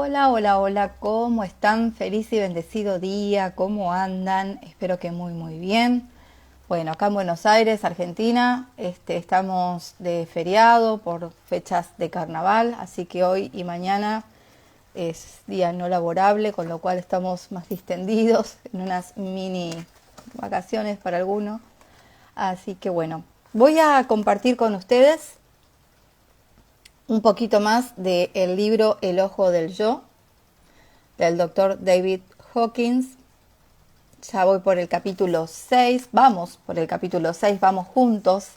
Hola, hola, hola, ¿cómo están? Feliz y bendecido día, ¿cómo andan? Espero que muy, muy bien. Bueno, acá en Buenos Aires, Argentina, estamos de feriado por fechas de carnaval, así que hoy y mañana es día no laborable, con lo cual estamos más distendidos en unas mini vacaciones para algunos. Así que bueno, voy a compartir con ustedes un poquito más del libro El ojo del yo, del doctor David Hawkins. Ya voy por el capítulo 6, vamos por el capítulo 6, vamos juntos,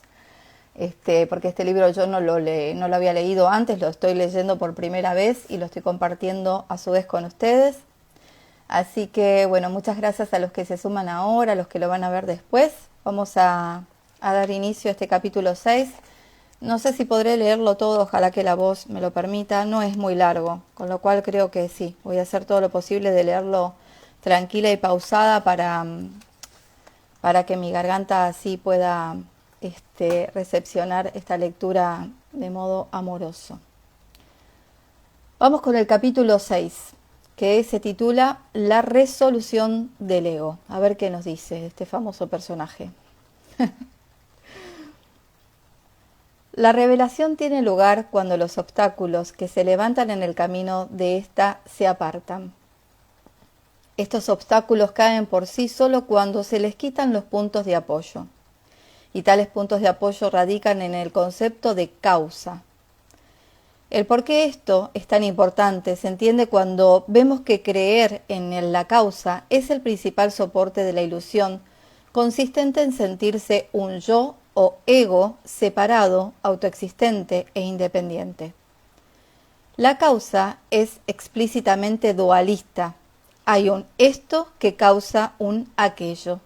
porque este libro yo no lo había leído antes, lo estoy leyendo por primera vez y lo estoy compartiendo a su vez con ustedes. Así que bueno, muchas gracias a los que se suman ahora, a los que lo van a ver después. Vamos a dar inicio a este capítulo 6. No sé si podré leerlo todo, ojalá que la voz me lo permita. No es muy largo, con lo cual creo que sí. Voy a hacer todo lo posible de leerlo tranquila y pausada para que mi garganta así pueda recepcionar esta lectura de modo amoroso. Vamos con el capítulo 6, que se titula La resolución del ego. A ver qué nos dice este famoso personaje. La revelación tiene lugar cuando los obstáculos que se levantan en el camino de ésta se apartan. Estos obstáculos caen por sí solo cuando se les quitan los puntos de apoyo. Y tales puntos de apoyo radican en el concepto de causa. El por qué esto es tan importante se entiende cuando vemos que creer en la causa es el principal soporte de la ilusión, consistente en sentirse un yo o ego separado, autoexistente e independiente. La causa es explícitamente dualista. Hay un esto que causa un aquello.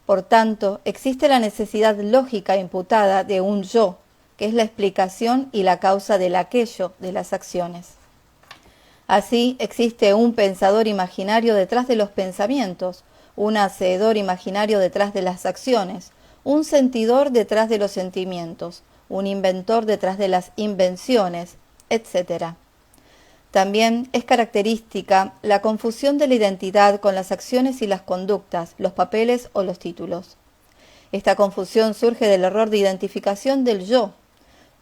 Por tanto, existe la necesidad lógica imputada de un yo, que es la explicación y la causa del aquello de las acciones. Así, existe un pensador imaginario detrás de los pensamientos, un hacedor imaginario detrás de las acciones, un sentidor detrás de los sentimientos, un inventor detrás de las invenciones, etc. También es característica la confusión de la identidad con las acciones y las conductas, los papeles o los títulos. Esta confusión surge del error de identificación del yo,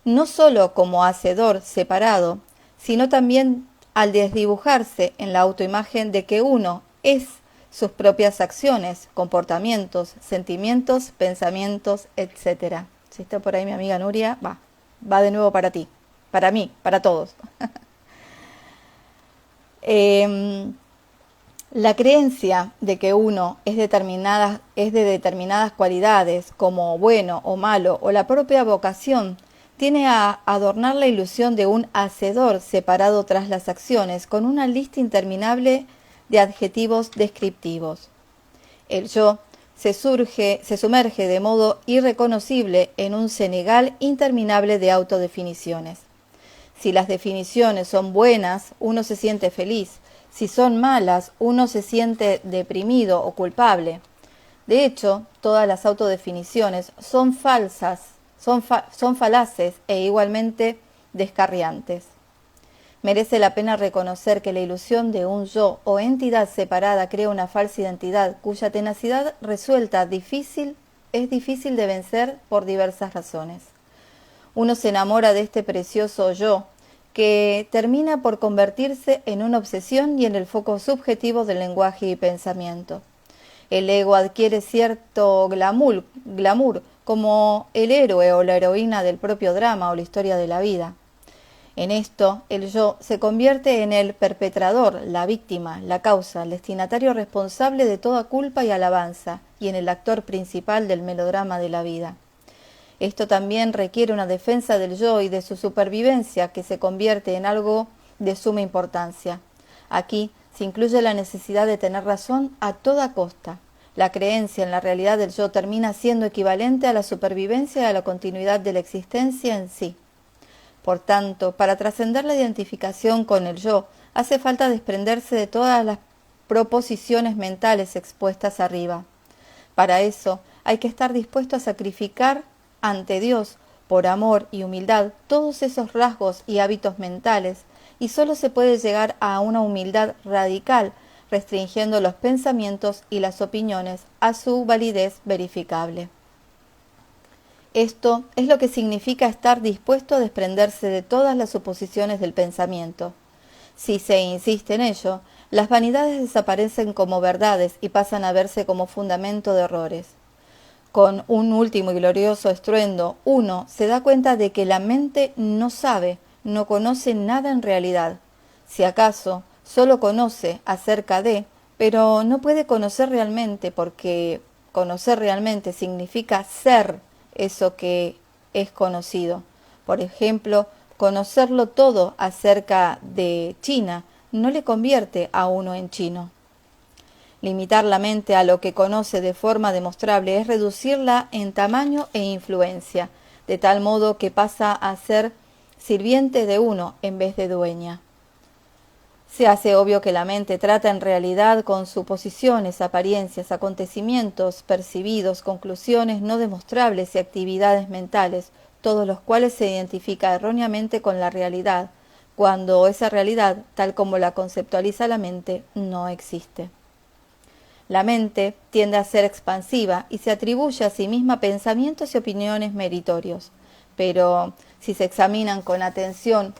no sólo como hacedor separado, sino también al desdibujarse en la autoimagen de que uno es sus propias acciones, comportamientos, sentimientos, pensamientos, etc. Si está por ahí mi amiga Nuria, va de nuevo para ti, para mí, para todos. La creencia de que uno es de determinadas cualidades, como bueno o malo, o la propia vocación, tiene a adornar la ilusión de un hacedor separado tras las acciones, con una lista interminable de adjetivos descriptivos. El yo se sumerge de modo irreconocible en un senegal interminable de autodefiniciones. Si las definiciones son buenas, uno se siente feliz. Si son malas, uno se siente deprimido o culpable. De hecho, todas las autodefiniciones son falsas, son falaces e igualmente descarriantes. Merece la pena reconocer que la ilusión de un yo o entidad separada crea una falsa identidad cuya tenacidad resuelta es difícil de vencer por diversas razones. Uno se enamora de este precioso yo, que termina por convertirse en una obsesión y en el foco subjetivo del lenguaje y pensamiento. El ego adquiere cierto glamour, como el héroe o la heroína del propio drama o la historia de la vida. En esto, el yo se convierte en el perpetrador, la víctima, la causa, el destinatario responsable de toda culpa y alabanza, y en el actor principal del melodrama de la vida. Esto también requiere una defensa del yo y de su supervivencia, que se convierte en algo de suma importancia. Aquí se incluye la necesidad de tener razón a toda costa. La creencia en la realidad del yo termina siendo equivalente a la supervivencia y a la continuidad de la existencia en sí. Por tanto, para trascender la identificación con el yo, hace falta desprenderse de todas las proposiciones mentales expuestas arriba. Para eso, hay que estar dispuesto a sacrificar ante Dios, por amor y humildad, todos esos rasgos y hábitos mentales, y solo se puede llegar a una humildad radical, restringiendo los pensamientos y las opiniones a su validez verificable. Esto es lo que significa estar dispuesto a desprenderse de todas las suposiciones del pensamiento. Si se insiste en ello, las vanidades desaparecen como verdades y pasan a verse como fundamento de errores. Con un último y glorioso estruendo, uno se da cuenta de que la mente no sabe, no conoce nada en realidad. Si acaso, solo conoce acerca de, pero no puede conocer realmente, porque conocer realmente significa ser eso que es conocido. Por ejemplo, conocerlo todo acerca de China no le convierte a uno en chino. Limitar la mente a lo que conoce de forma demostrable es reducirla en tamaño e influencia, de tal modo que pasa a ser sirviente de uno en vez de dueña. Se hace obvio que la mente trata en realidad con suposiciones, apariencias, acontecimientos percibidos, conclusiones no demostrables y actividades mentales, todos los cuales se identifica erróneamente con la realidad, cuando esa realidad, tal como la conceptualiza la mente, no existe. La mente tiende a ser expansiva y se atribuye a sí misma pensamientos y opiniones meritorios, pero si se examinan con atención,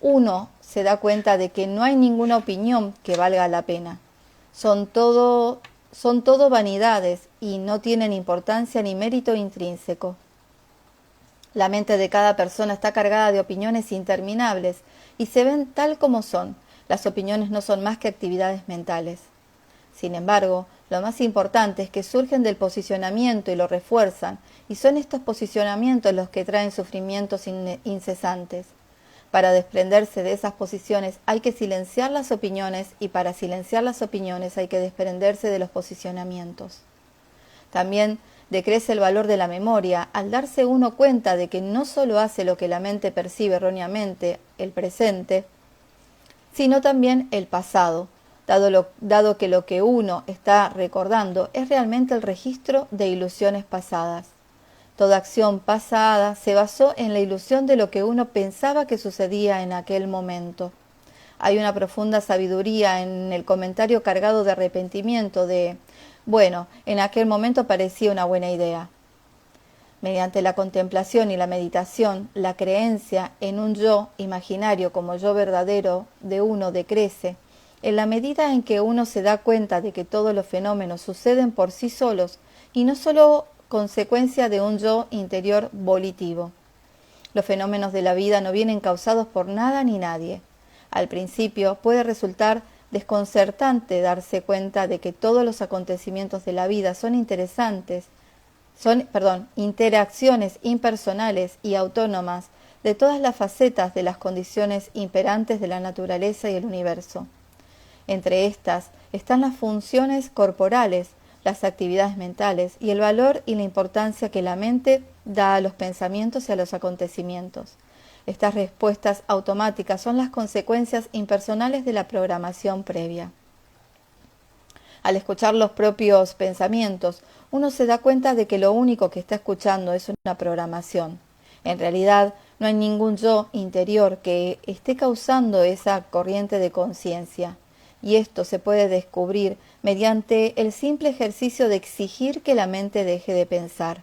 uno se da cuenta de que no hay ninguna opinión que valga la pena. Son todo vanidades y no tienen importancia ni mérito intrínseco. La mente de cada persona está cargada de opiniones interminables y se ven tal como son. Las opiniones no son más que actividades mentales. Sin embargo, lo más importante es que surgen del posicionamiento y lo refuerzan, y son estos posicionamientos los que traen sufrimientos incesantes. Para desprenderse de esas posiciones hay que silenciar las opiniones, y para silenciar las opiniones hay que desprenderse de los posicionamientos. También decrece el valor de la memoria al darse uno cuenta de que no solo hace lo que la mente percibe erróneamente, el presente, sino también el pasado, dado que lo que uno está recordando es realmente el registro de ilusiones pasadas. Toda acción pasada se basó en la ilusión de lo que uno pensaba que sucedía en aquel momento. Hay una profunda sabiduría en el comentario cargado de arrepentimiento de, bueno, en aquel momento parecía una buena idea. Mediante la contemplación y la meditación, la creencia en un yo imaginario como yo verdadero de uno decrece, en la medida en que uno se da cuenta de que todos los fenómenos suceden por sí solos y no solo consecuencia de un yo interior volitivo. Los fenómenos de la vida no vienen causados por nada ni nadie. Al principio puede resultar desconcertante darse cuenta de que todos los acontecimientos de la vida son interacciones impersonales y autónomas de todas las facetas de las condiciones imperantes de la naturaleza y el universo. Entre estas están las funciones corporales, las actividades mentales y el valor y la importancia que la mente da a los pensamientos y a los acontecimientos. Estas respuestas automáticas son las consecuencias impersonales de la programación previa. Al escuchar los propios pensamientos, uno se da cuenta de que lo único que está escuchando es una programación. En realidad, no hay ningún yo interior que esté causando esa corriente de conciencia. Y esto se puede descubrir mediante el simple ejercicio de exigir que la mente deje de pensar.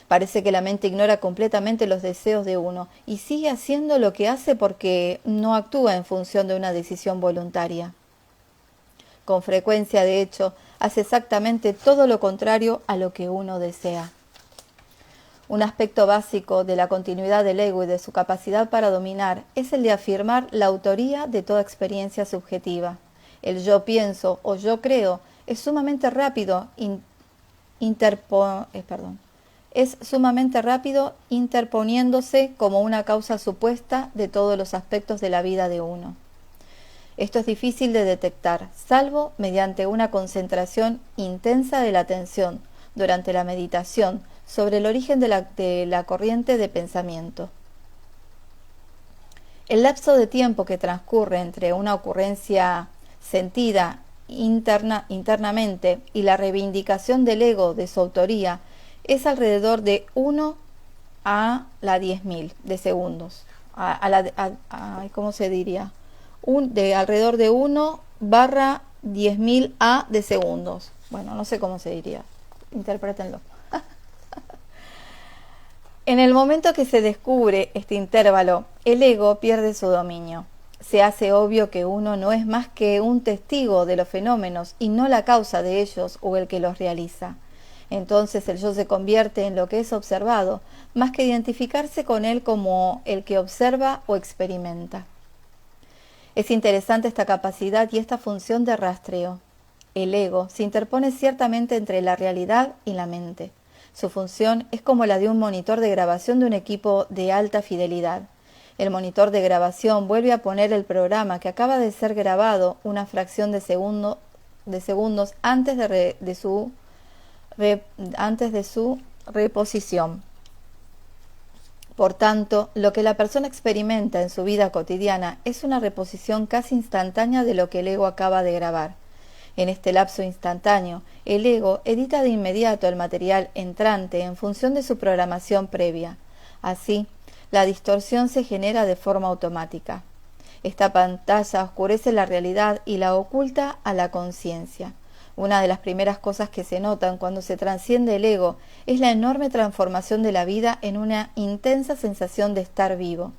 Parece que la mente ignora completamente los deseos de uno y sigue haciendo lo que hace porque no actúa en función de una decisión voluntaria. Con frecuencia, de hecho, hace exactamente todo lo contrario a lo que uno desea. Un aspecto básico de la continuidad del ego y de su capacidad para dominar es el de afirmar la autoría de toda experiencia subjetiva. El yo pienso o yo creo es sumamente rápido interponiéndose como una causa supuesta de todos los aspectos de la vida de uno. Esto es difícil de detectar, salvo mediante una concentración intensa de la atención durante la meditación sobre el origen de la corriente de pensamiento. El lapso de tiempo que transcurre entre una ocurrencia sentida internamente y la reivindicación del ego de su autoría es alrededor de 1 a la 10.000 de segundos. ¿cómo se diría? De alrededor de 1/10.000 A de segundos. Bueno, no sé cómo se diría. Interprétenlo. En el momento que se descubre este intervalo, el ego pierde su dominio. Se hace obvio que uno no es más que un testigo de los fenómenos y no la causa de ellos o el que los realiza. Entonces el yo se convierte en lo que es observado, más que identificarse con él como el que observa o experimenta. Es interesante esta capacidad y esta función de rastreo. El ego se interpone ciertamente entre la realidad y la mente. Su función es como la de un monitor de grabación de un equipo de alta fidelidad. El monitor de grabación vuelve a poner el programa que acaba de ser grabado una fracción de segundos antes de su reposición. Por tanto, lo que la persona experimenta en su vida cotidiana es una reposición casi instantánea de lo que el ego acaba de grabar. En este lapso instantáneo, el ego edita de inmediato el material entrante en función de su programación previa. Así, la distorsión se genera de forma automática. Esta pantalla oscurece la realidad y la oculta a la conciencia. Una de las primeras cosas que se notan cuando se trasciende el ego es la enorme transformación de la vida en una intensa sensación de estar vivo.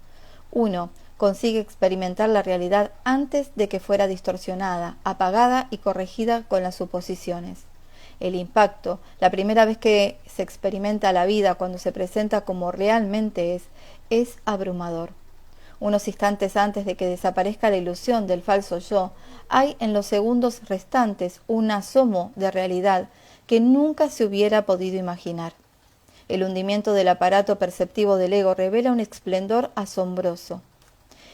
Uno consigue experimentar la realidad antes de que fuera distorsionada, apagada y corregida con las suposiciones. El impacto, la primera vez que se experimenta la vida cuando se presenta como realmente es abrumador. Unos instantes antes de que desaparezca la ilusión del falso yo, hay en los segundos restantes un asomo de realidad que nunca se hubiera podido imaginar. El hundimiento del aparato perceptivo del ego revela un esplendor asombroso.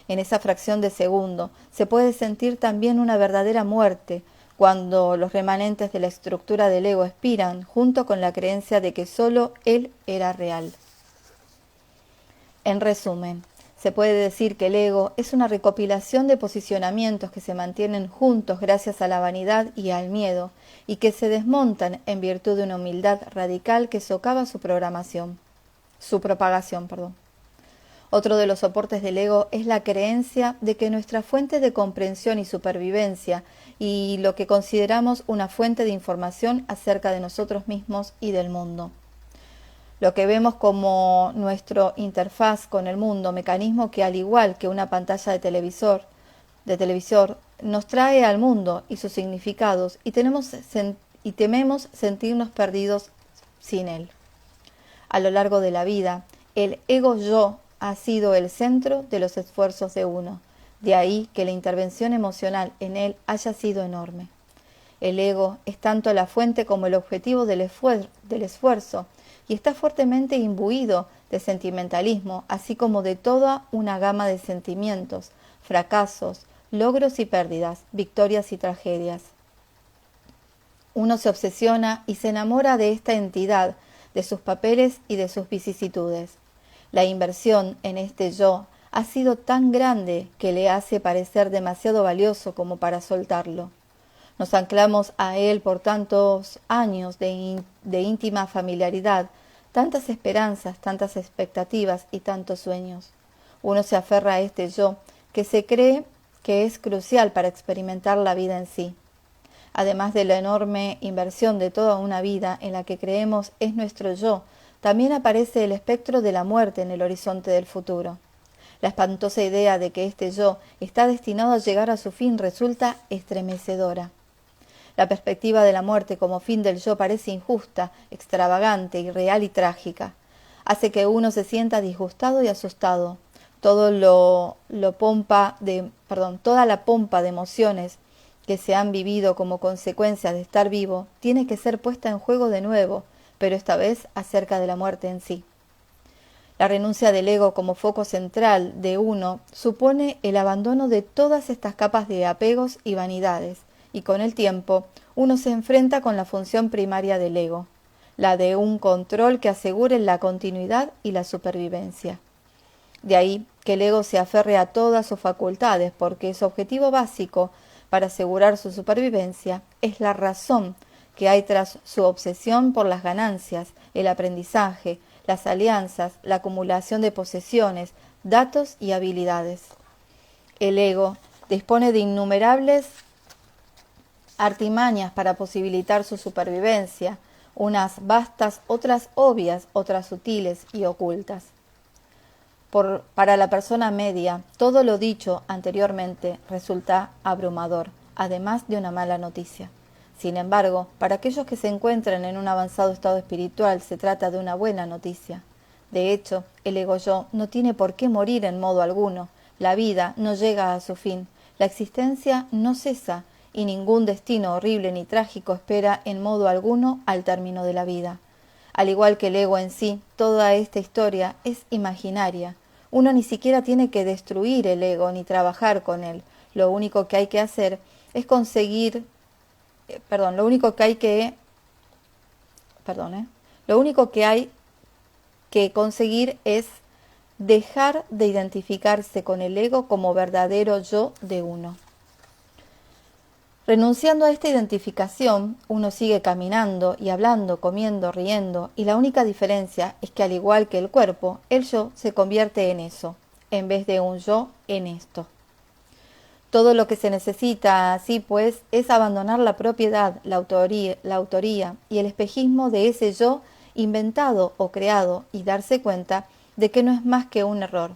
En esa fracción de segundo se puede sentir también una verdadera muerte, cuando los remanentes de la estructura del ego expiran junto con la creencia de que sólo él era real. En resumen, se puede decir que el ego es una recopilación de posicionamientos que se mantienen juntos gracias a la vanidad y al miedo, y que se desmontan en virtud de una humildad radical que socava su propagación. Otro de los soportes del ego es la creencia de que nuestra fuente de comprensión y supervivencia y lo que consideramos una fuente de información acerca de nosotros mismos y del mundo. Lo que vemos como nuestro interfaz con el mundo, mecanismo que al igual que una pantalla de televisor, nos trae al mundo y sus significados y tememos sentirnos perdidos sin él. A lo largo de la vida, el ego-yo ha sido el centro de los esfuerzos de uno, de ahí que la intervención emocional en él haya sido enorme. El ego es tanto la fuente como el objetivo del esfuerzo, y está fuertemente imbuido de sentimentalismo, así como de toda una gama de sentimientos, fracasos, logros y pérdidas, victorias y tragedias. Uno se obsesiona y se enamora de esta entidad, de sus papeles y de sus vicisitudes. La inversión en este yo ha sido tan grande que le hace parecer demasiado valioso como para soltarlo. Nos anclamos a él por tantos años de íntima familiaridad, tantas esperanzas, tantas expectativas y tantos sueños. Uno se aferra a este yo que se cree que es crucial para experimentar la vida en sí. Además de la enorme inversión de toda una vida en la que creemos es nuestro yo, también aparece el espectro de la muerte en el horizonte del futuro. La espantosa idea de que este yo está destinado a llegar a su fin resulta estremecedora. La perspectiva de la muerte como fin del yo parece injusta, extravagante, irreal y trágica. Hace que uno se sienta disgustado y asustado. Toda la pompa de emociones que se han vivido como consecuencia de estar vivo tiene que ser puesta en juego de nuevo, pero esta vez acerca de la muerte en sí. La renuncia del ego como foco central de uno supone el abandono de todas estas capas de apegos y vanidades, y con el tiempo uno se enfrenta con la función primaria del ego, la de un control que asegure la continuidad y la supervivencia. De ahí que el ego se aferre a todas sus facultades, porque su objetivo básico para asegurar su supervivencia es la razón que hay tras su obsesión por las ganancias, el aprendizaje, las alianzas, la acumulación de posesiones, datos y habilidades. El ego dispone de innumerables artimañas para posibilitar su supervivencia, unas vastas, otras obvias, otras sutiles y ocultas. Para la persona media, todo lo dicho anteriormente resulta abrumador, además de una mala noticia. Sin embargo, para aquellos que se encuentran en un avanzado estado espiritual se trata de una buena noticia. De hecho, el ego-yo no tiene por qué morir en modo alguno, la vida no llega a su fin, la existencia no cesa y ningún destino horrible ni trágico espera en modo alguno al término de la vida. Al igual que el ego en sí, toda esta historia es imaginaria. Uno ni siquiera tiene que destruir el ego ni trabajar con él. Lo único que hay que hacer es conseguir, lo único que hay que conseguir es dejar de identificarse con el ego como verdadero yo de uno. Renunciando a esta identificación, uno sigue caminando y hablando, comiendo, riendo, y la única diferencia es que al igual que el cuerpo, el yo se convierte en eso, en vez de un yo en esto. Todo lo que se necesita, así pues, es abandonar la propiedad, la autoría y el espejismo de ese yo inventado o creado y darse cuenta de que no es más que un error.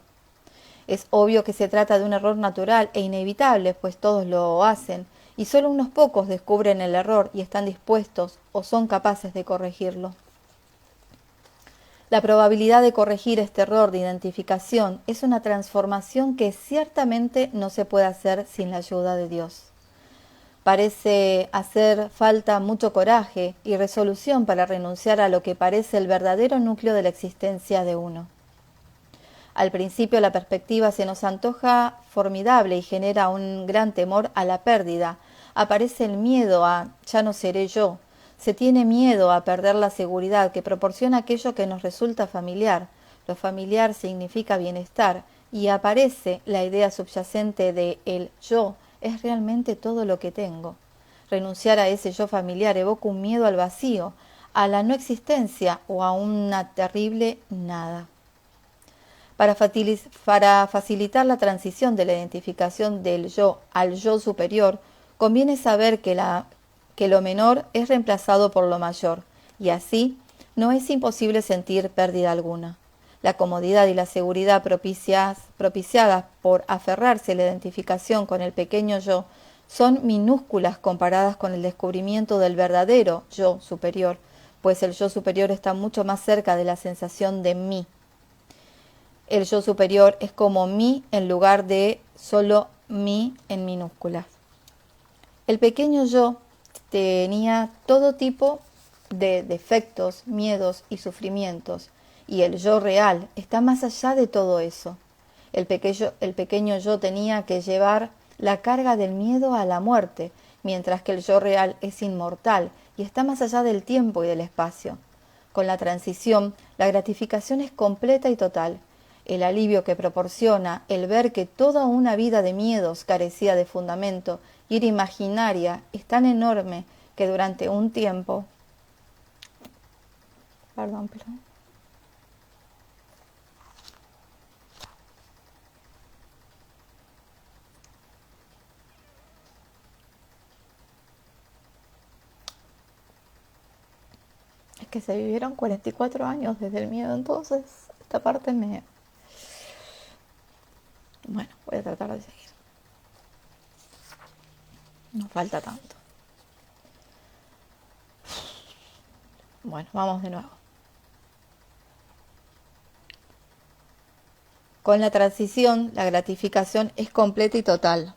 Es obvio que se trata de un error natural e inevitable, pues todos lo hacen, y solo unos pocos descubren el error y están dispuestos o son capaces de corregirlo. La probabilidad de corregir este error de identificación es una transformación que ciertamente no se puede hacer sin la ayuda de Dios. Parece hacer falta mucho coraje y resolución para renunciar a lo que parece el verdadero núcleo de la existencia de uno. Al principio la perspectiva se nos antoja formidable y genera un gran temor a la pérdida. Aparece el miedo a «ya no seré yo». Se tiene miedo a perder la seguridad que proporciona aquello que nos resulta familiar. Lo familiar significa bienestar y aparece la idea subyacente de el yo es realmente todo lo que tengo. Renunciar a ese yo familiar evoca un miedo al vacío, a la no existencia o a una terrible nada. Para facilitar la transición de la identificación del yo al yo superior, conviene saber que lo menor es reemplazado por lo mayor, y así no es imposible sentir pérdida alguna. La comodidad y la seguridad propiciadas por aferrarse a la identificación con el pequeño yo son minúsculas comparadas con el descubrimiento del verdadero yo superior, pues el yo superior está mucho más cerca de la sensación de mí. El yo superior es como mí en lugar de solo mí en minúsculas. El pequeño yo tenía todo tipo de defectos, miedos y sufrimientos, y el yo real está más allá de todo eso. El pequeño yo tenía que llevar la carga del miedo a la muerte, mientras que el yo real es inmortal y está más allá del tiempo y del espacio. Con la transición, la gratificación es completa y total. El alivio que proporciona el ver que toda una vida de miedos carecía de fundamento y era imaginaria es tan enorme que durante un tiempo... Perdón. Es que se vivieron 44 años desde el miedo, entonces esta parte me... Bueno, voy a tratar de seguir. No falta tanto. Bueno, vamos de nuevo. Con la transición, la gratificación es completa y total.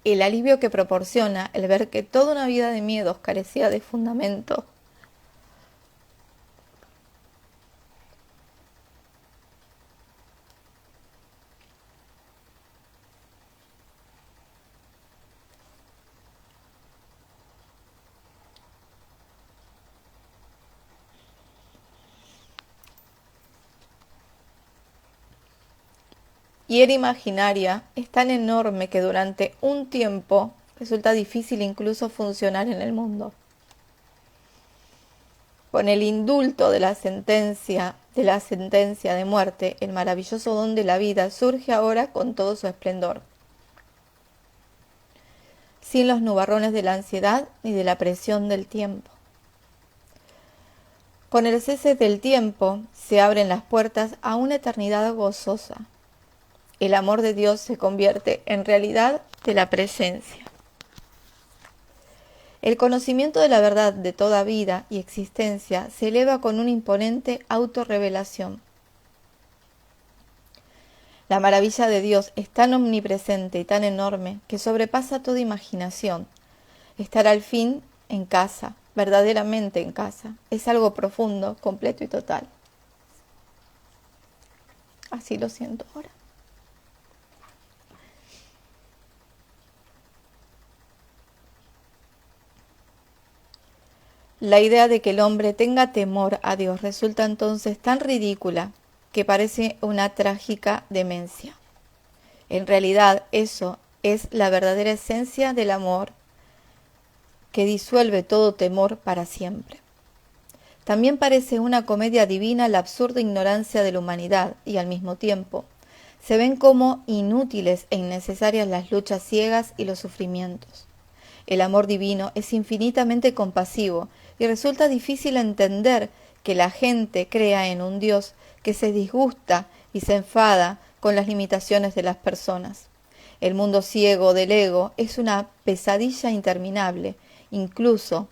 El alivio que proporciona el ver que toda una vida de miedos carecía de fundamento y era imaginaria es tan enorme que durante un tiempo resulta difícil incluso funcionar en el mundo. Con el indulto de la sentencia de muerte, el maravilloso don de la vida surge ahora con todo su esplendor, sin los nubarrones de la ansiedad ni de la presión del tiempo. Con el cese del tiempo se abren las puertas a una eternidad gozosa. El amor de Dios se convierte en realidad de la presencia. El conocimiento de la verdad de toda vida y existencia se eleva con una imponente autorrevelación. La maravilla de Dios es tan omnipresente y tan enorme que sobrepasa toda imaginación. Estar al fin en casa, verdaderamente en casa, es algo profundo, completo y total. Así lo siento ahora. La idea de que el hombre tenga temor a Dios resulta entonces tan ridícula que parece una trágica demencia. En realidad, eso es la verdadera esencia del amor que disuelve todo temor para siempre. También parece una comedia divina la absurda ignorancia de la humanidad y al mismo tiempo se ven como inútiles e innecesarias las luchas ciegas y los sufrimientos. El amor divino es infinitamente compasivo y resulta difícil entender que la gente crea en un Dios que se disgusta y se enfada con las limitaciones de las personas. El mundo ciego del ego es una pesadilla interminable, incluso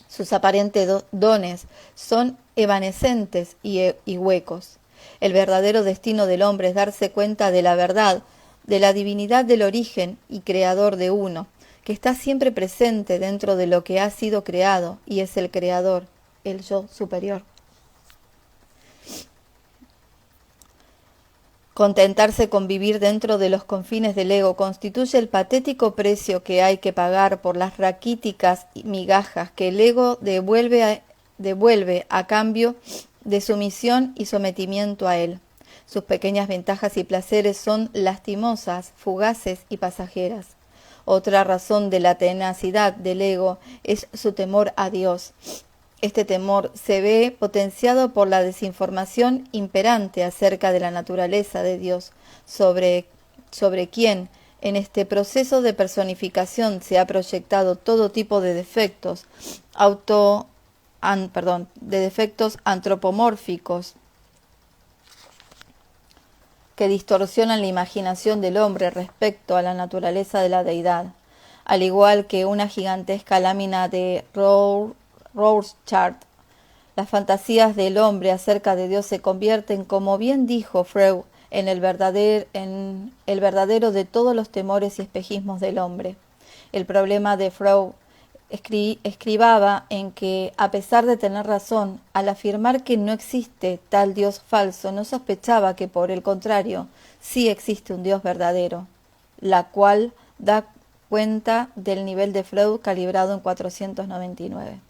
sus aparentes dones son evanescentes y huecos. El verdadero destino del hombre es darse cuenta de la verdad, de la divinidad del origen y creador de uno, que está siempre presente dentro de lo que ha sido creado y es el creador, el yo superior. Contentarse con vivir dentro de los confines del ego constituye el patético precio que hay que pagar por las raquíticas migajas que el ego devuelve a cambio de sumisión y sometimiento a él. Sus pequeñas ventajas y placeres son lastimosas, fugaces y pasajeras. Otra razón de la tenacidad del ego es su temor a Dios. Este temor se ve potenciado por la desinformación imperante acerca de la naturaleza de Dios, sobre quien en este proceso de personificación se ha proyectado todo tipo de defectos, de defectos antropomórficos que distorsionan la imaginación del hombre respecto a la naturaleza de la deidad, al igual que una gigantesca lámina de Rorschach. Las fantasías del hombre acerca de Dios se convierten, como bien dijo Freud, en el verdadero de todos los temores y espejismos del hombre. El problema de Freud escribaba en que, a pesar de tener razón, al afirmar que no existe tal Dios falso, no sospechaba que, por el contrario, sí existe un Dios verdadero, la cual da cuenta del nivel de Freud calibrado en 499.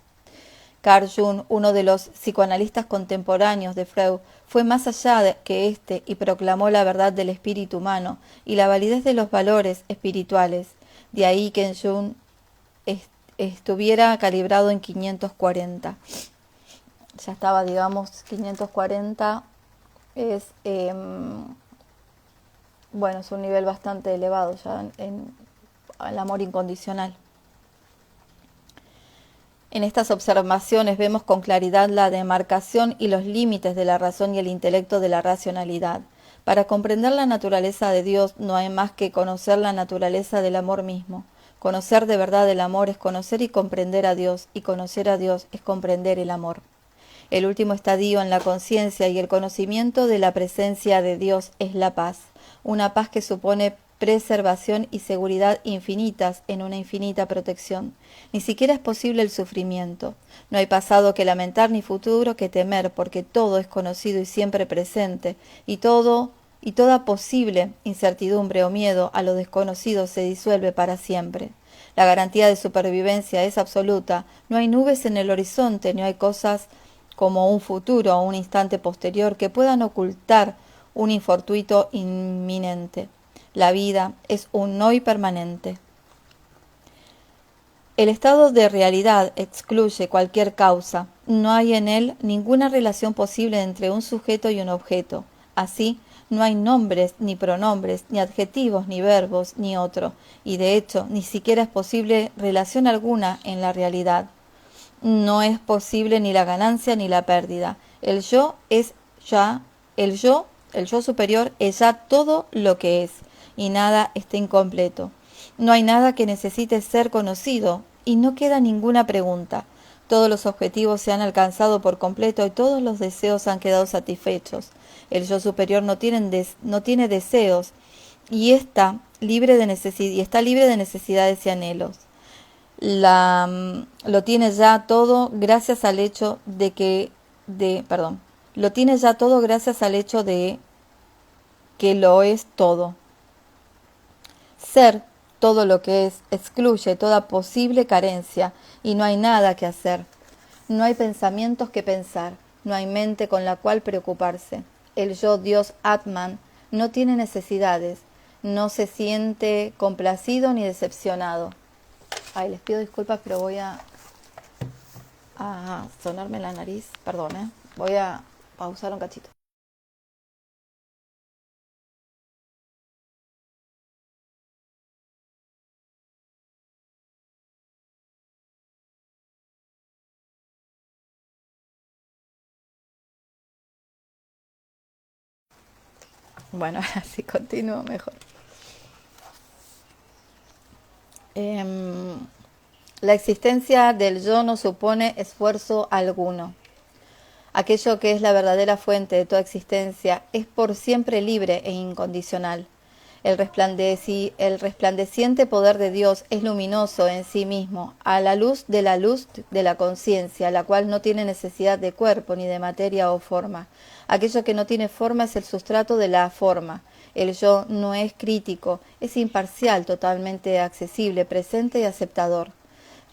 Carl Jung, uno de los psicoanalistas contemporáneos de Freud, fue más allá que éste y proclamó la verdad del espíritu humano y la validez de los valores espirituales. De ahí que en Jung estuviera calibrado en 540. Ya estaba, digamos, 540 es, es un nivel bastante elevado ya en el amor incondicional. En estas observaciones vemos con claridad la demarcación y los límites de la razón y el intelecto de la racionalidad. Para comprender la naturaleza de Dios no hay más que conocer la naturaleza del amor mismo. Conocer de verdad el amor es conocer y comprender a Dios, y conocer a Dios es comprender el amor. El último estadio en la conciencia y el conocimiento de la presencia de Dios es la paz, una paz que supone preservación y seguridad infinitas en una infinita protección. Ni siquiera es posible el sufrimiento. No hay pasado que lamentar ni futuro que temer, porque todo es conocido y siempre presente, y toda posible incertidumbre o miedo a lo desconocido se disuelve para siempre. La garantía de supervivencia es absoluta. No hay nubes en el horizonte, no hay cosas como un futuro o un instante posterior que puedan ocultar un infortuito inminente. La vida es un hoy permanente. El estado de realidad excluye cualquier causa. No hay en él ninguna relación posible entre un sujeto y un objeto. Así, no hay nombres, ni pronombres, ni adjetivos, ni verbos, ni otro, y de hecho, ni siquiera es posible relación alguna en la realidad. No es posible ni la ganancia ni la pérdida. El yo es ya, el yo superior es ya todo lo que es, y nada está incompleto. No hay nada que necesite ser conocido, y no queda ninguna pregunta. Todos los objetivos se han alcanzado por completo y todos los deseos han quedado satisfechos. El yo superior no tiene deseos y está libre de necesidades y anhelos. Lo tiene ya todo gracias al hecho lo tiene ya todo gracias al hecho de que lo es todo. Ser todo lo que es excluye toda posible carencia y no hay nada que hacer. No hay pensamientos que pensar, no hay mente con la cual preocuparse. El yo Dios Atman no tiene necesidades, no se siente complacido ni decepcionado. Ay, les pido disculpas, pero voy a sonarme la nariz. Perdón, voy a pausar un cachito. Bueno, ahora sí continúo mejor. La existencia del yo no supone esfuerzo alguno. Aquello que es la verdadera fuente de toda existencia es por siempre libre e incondicional. El resplandeciente poder de Dios es luminoso en sí mismo, a la luz de la conciencia, la cual no tiene necesidad de cuerpo, ni de materia o forma. Aquello que no tiene forma es el sustrato de la forma. El yo no es crítico, es imparcial, totalmente accesible, presente y aceptador.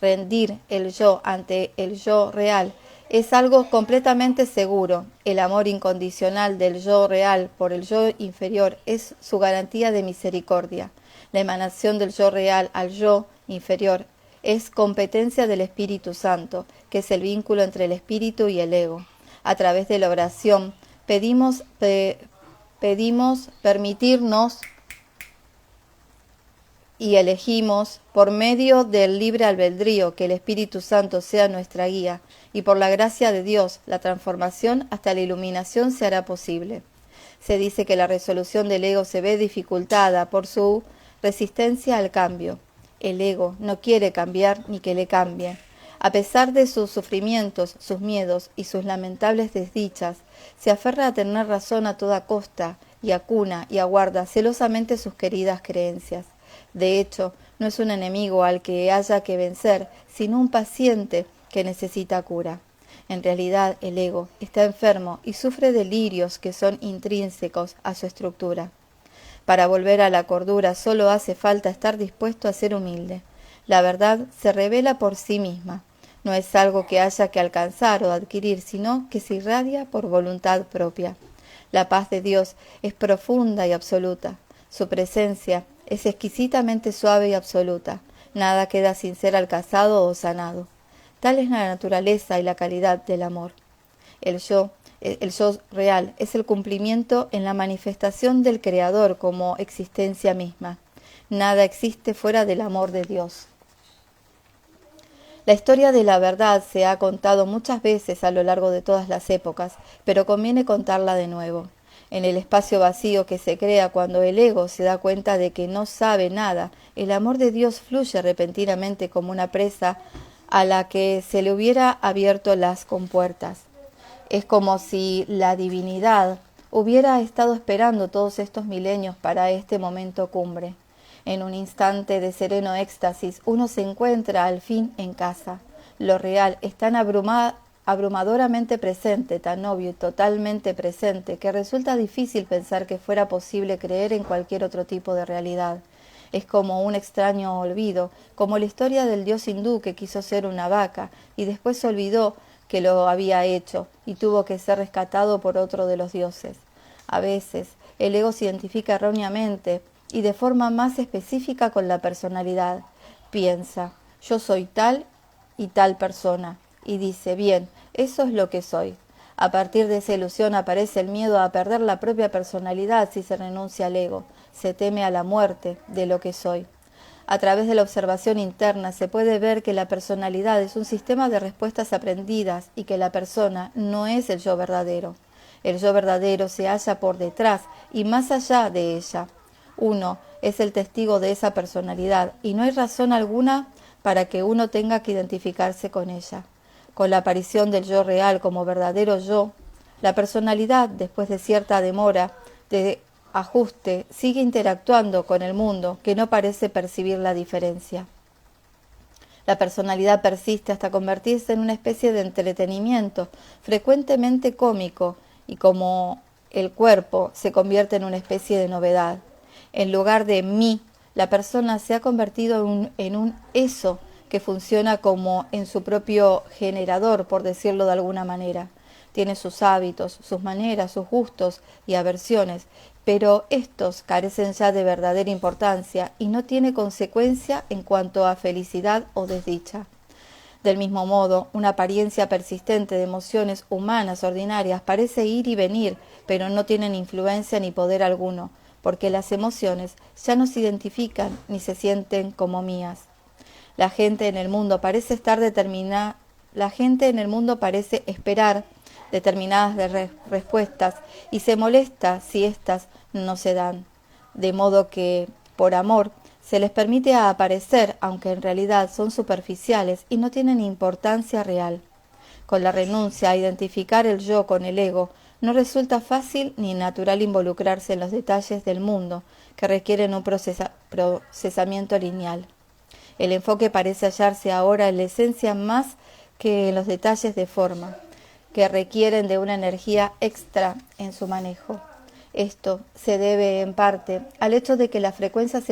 Rendir el yo ante el yo real es algo completamente seguro. El amor incondicional del yo real por el yo inferior es su garantía de misericordia. La emanación del yo real al yo inferior es competencia del Espíritu Santo, que es el vínculo entre el espíritu y el ego. A través de la oración pedimos permitirnos y elegimos, por medio del libre albedrío, que el Espíritu Santo sea nuestra guía, y por la gracia de Dios, la transformación hasta la iluminación se hará posible. Se dice que la resolución del ego se ve dificultada por su resistencia al cambio. El ego no quiere cambiar ni que le cambie. A pesar de sus sufrimientos, sus miedos y sus lamentables desdichas, se aferra a tener razón a toda costa y acuna y aguarda celosamente sus queridas creencias. De hecho, no es un enemigo al que haya que vencer, sino un paciente que necesita cura. En realidad, el ego está enfermo y sufre delirios que son intrínsecos a su estructura. Para volver a la cordura solo hace falta estar dispuesto a ser humilde. La verdad se revela por sí misma. No es algo que haya que alcanzar o adquirir, sino que se irradia por voluntad propia. La paz de Dios es profunda y absoluta. Su presencia es exquisitamente suave y absoluta. Nada queda sin ser alcanzado o sanado. Tal es la naturaleza y la calidad del amor. El yo real es el cumplimiento en la manifestación del Creador como existencia misma. Nada existe fuera del amor de Dios. La historia de la verdad se ha contado muchas veces a lo largo de todas las épocas, pero conviene contarla de nuevo. En el espacio vacío que se crea cuando el ego se da cuenta de que no sabe nada, el amor de Dios fluye repentinamente como una presa a la que se le hubiera abierto las compuertas. Es como si la divinidad hubiera estado esperando todos estos milenios para este momento cumbre. En un instante de sereno éxtasis, uno se encuentra al fin en casa. Lo real es tan abrumadoramente presente, tan obvio y totalmente presente, que resulta difícil pensar que fuera posible creer en cualquier otro tipo de realidad. Es como un extraño olvido, como la historia del dios hindú que quiso ser una vaca y después olvidó que lo había hecho y tuvo que ser rescatado por otro de los dioses. A veces, el ego se identifica erróneamente y de forma más específica con la personalidad. Piensa, yo soy tal y tal persona, y dice, bien, eso es lo que soy. A partir de esa ilusión aparece el miedo a perder la propia personalidad si se renuncia al ego, se teme a la muerte de lo que soy. A través de la observación interna se puede ver que la personalidad es un sistema de respuestas aprendidas y que la persona no es el yo verdadero. El yo verdadero se halla por detrás y más allá de ella. Uno es el testigo de esa personalidad y no hay razón alguna para que uno tenga que identificarse con ella. Con la aparición del yo real como verdadero yo, la personalidad, después de cierta demora de ajuste, sigue interactuando con el mundo, que no parece percibir la diferencia. La personalidad persiste hasta convertirse en una especie de entretenimiento, frecuentemente cómico, y como el cuerpo se convierte en una especie de novedad. En lugar de mí, la persona se ha convertido en un eso que funciona como en su propio generador, por decirlo de alguna manera. Tiene sus hábitos, sus maneras, sus gustos y aversiones, pero estos carecen ya de verdadera importancia y no tiene consecuencia en cuanto a felicidad o desdicha. Del mismo modo, una apariencia persistente de emociones humanas ordinarias parece ir y venir, pero no tienen influencia ni poder alguno, porque las emociones ya no se identifican ni se sienten como mías. La gente en el mundo parece esperar determinadas respuestas y se molesta si éstas no se dan, de modo que, por amor, se les permite aparecer, aunque en realidad son superficiales y no tienen importancia real. Con la renuncia a identificar el yo con el ego, no resulta fácil ni natural involucrarse en los detalles del mundo, que requieren un procesamiento lineal. El enfoque parece hallarse ahora en la esencia más que en los detalles de forma, que requieren de una energía extra en su manejo. Esto se debe en parte al hecho de que las frecuencias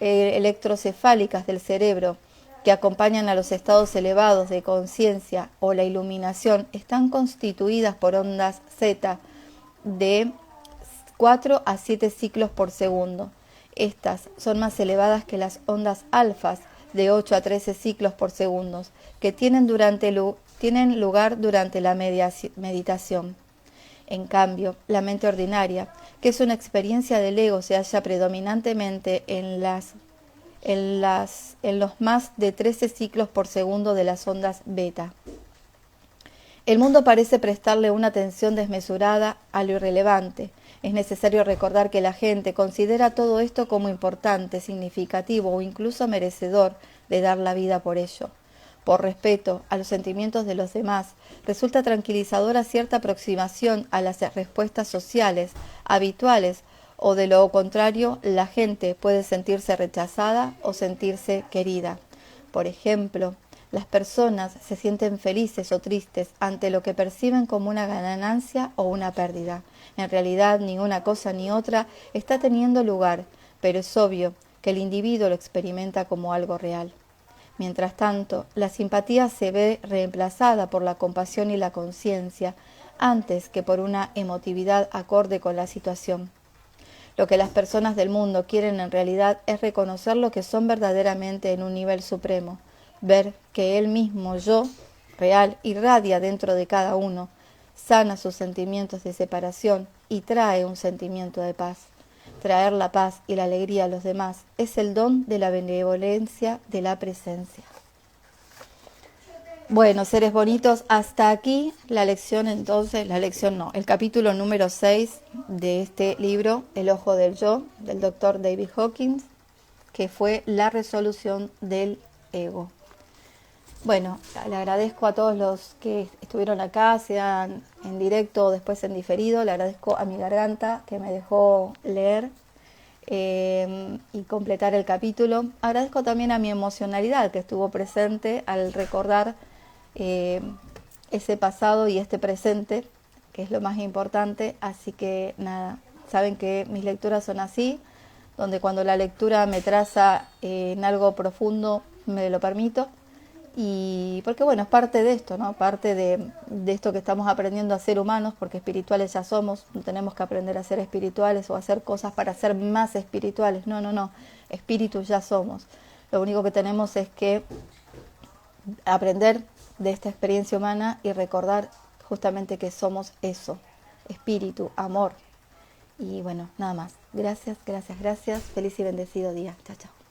electrocefálicas del cerebro que acompañan a los estados elevados de conciencia o la iluminación están constituidas por ondas Z de 4 a 7 ciclos por segundo. Estas son más elevadas que las ondas alfas de 8 a 13 ciclos por segundo, que tienen lugar durante la meditación. En cambio, la mente ordinaria, que es una experiencia del ego, se halla predominantemente en los más de 13 ciclos por segundo de las ondas beta. El mundo parece prestarle una atención desmesurada a lo irrelevante. Es necesario recordar que la gente considera todo esto como importante, significativo o incluso merecedor de dar la vida por ello. Por respeto a los sentimientos de los demás, resulta tranquilizadora cierta aproximación a las respuestas sociales, habituales, o de lo contrario, la gente puede sentirse rechazada o sentirse querida. Por ejemplo, las personas se sienten felices o tristes ante lo que perciben como una ganancia o una pérdida. En realidad, ni una cosa ni otra está teniendo lugar, pero es obvio que el individuo lo experimenta como algo real. Mientras tanto, la simpatía se ve reemplazada por la compasión y la conciencia, antes que por una emotividad acorde con la situación. Lo que las personas del mundo quieren en realidad es reconocer lo que son verdaderamente en un nivel supremo, ver que el mismo yo real irradia dentro de cada uno, sana sus sentimientos de separación y trae un sentimiento de paz. Traer la paz y la alegría a los demás es el don de la benevolencia de la presencia. Bueno, seres bonitos, hasta aquí la lección entonces, el capítulo número 6 de este libro, El ojo del yo, del doctor David Hawkins, que fue la resolución del ego. Bueno, le agradezco a todos los que estuvieron acá, sean en directo o después en diferido. Le agradezco a mi garganta que me dejó leer y completar el capítulo. Agradezco también a mi emocionalidad que estuvo presente al recordar ese pasado y este presente, que es lo más importante. Así que nada, saben que mis lecturas son así, donde cuando la lectura me traza en algo profundo me lo permito. Y porque bueno, es parte de esto, ¿no? Parte de esto que estamos aprendiendo a ser humanos, porque espirituales ya somos, no tenemos que aprender a ser espirituales o a hacer cosas para ser más espirituales, no, espíritus ya somos. Lo único que tenemos es que aprender de esta experiencia humana y recordar justamente que somos eso, espíritu, amor. Y bueno, nada más. Gracias, gracias, gracias. Feliz y bendecido día. Chao, chao.